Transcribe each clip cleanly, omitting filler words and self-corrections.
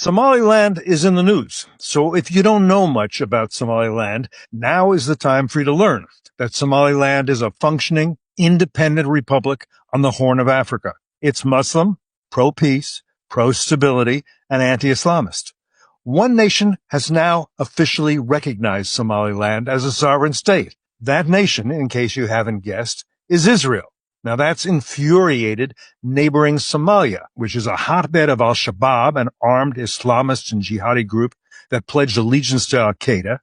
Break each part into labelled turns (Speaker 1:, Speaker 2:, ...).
Speaker 1: Somaliland is in the news, so if you don't know much about Somaliland, now is the time for you to learn that Somaliland is a functioning, independent republic on the Horn of Africa. It's Muslim, pro-peace, pro-stability, and anti-Islamist. One nation has now officially recognized Somaliland as a sovereign state. That nation, in case you haven't guessed, is Israel. Now that's infuriated neighboring Somalia, which is a hotbed of al-Shabaab, an armed Islamist and jihadi group that pledged allegiance to al-Qaeda.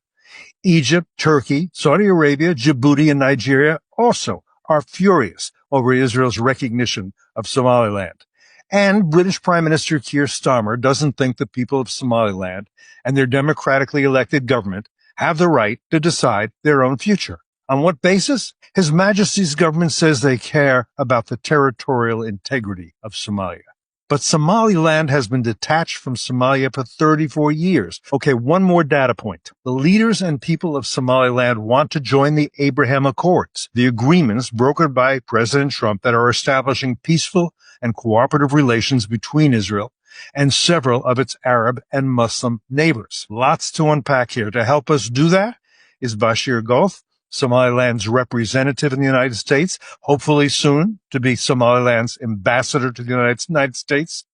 Speaker 1: Egypt, Turkey, Saudi Arabia, Djibouti, and Nigeria also are furious over Israel's recognition of Somaliland. And British Prime Minister Keir Starmer doesn't think the people of Somaliland and their democratically elected government have the right to decide their own future. On what basis? His Majesty's government says they care about the territorial integrity of Somalia. But Somaliland has been detached from Somalia for 34 years. Okay, one more data point. The leaders and people of Somaliland want to join the Abraham Accords, the agreements brokered by President Trump that are establishing peaceful and cooperative relations between Israel and several of its Arab and Muslim neighbors. Lots to unpack here. To help us do that is Bashir Gulf, Somaliland's representative in the United States, hopefully soon to be Somaliland's ambassador to the United States.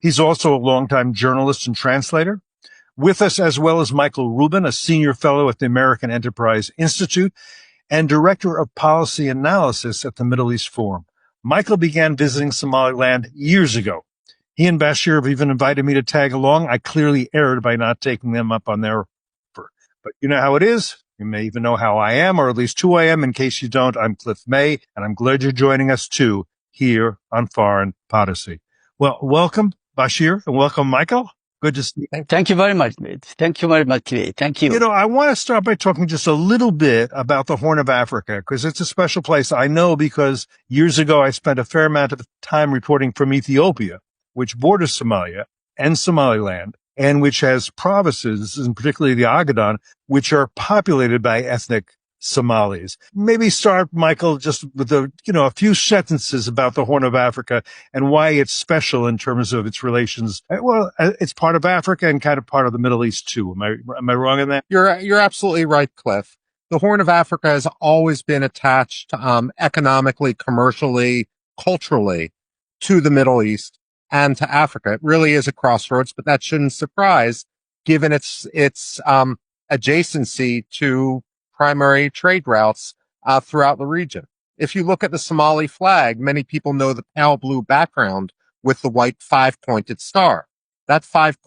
Speaker 1: He's also a longtime journalist and translator. With us as well as Michael Rubin, a senior fellow at the American Enterprise Institute and director of policy analysis at the Middle East Forum. Michael began visiting Somaliland years ago. He and Bashir have even invited me to tag along. I clearly erred by not taking them up on their offer. But you know how it is. You may even know how I am, or at least who I am. In case you don't, I'm Cliff May, and I'm glad you're joining us too here on Foreign Policy. Well, welcome, Bashir, and welcome, Michael. Good to see you.
Speaker 2: Thank you very much. Thank you very much, Clay. Thank you.
Speaker 1: You know, I want to start by talking just a little bit about the Horn of Africa, because it's a special place. I know because years ago I spent a fair amount of time reporting from Ethiopia, which borders Somalia and Somaliland, and which has provinces, and particularly the Ogaden, which are populated by ethnic Somalis. Maybe start, Michael, just with a few sentences about the Horn of Africa and why it's special in terms of its relations. Well, it's part of Africa and kind of part of the Middle East too. Am I wrong in that?
Speaker 3: You're absolutely right, Cliff. The Horn of Africa has always been attached economically, commercially, culturally to the Middle East and to Africa. It really is a crossroads, but that shouldn't surprise given its adjacency to primary trade routes throughout the region. If you look at the Somali flag, many people know the pale blue background with the white five-pointed star. That five-point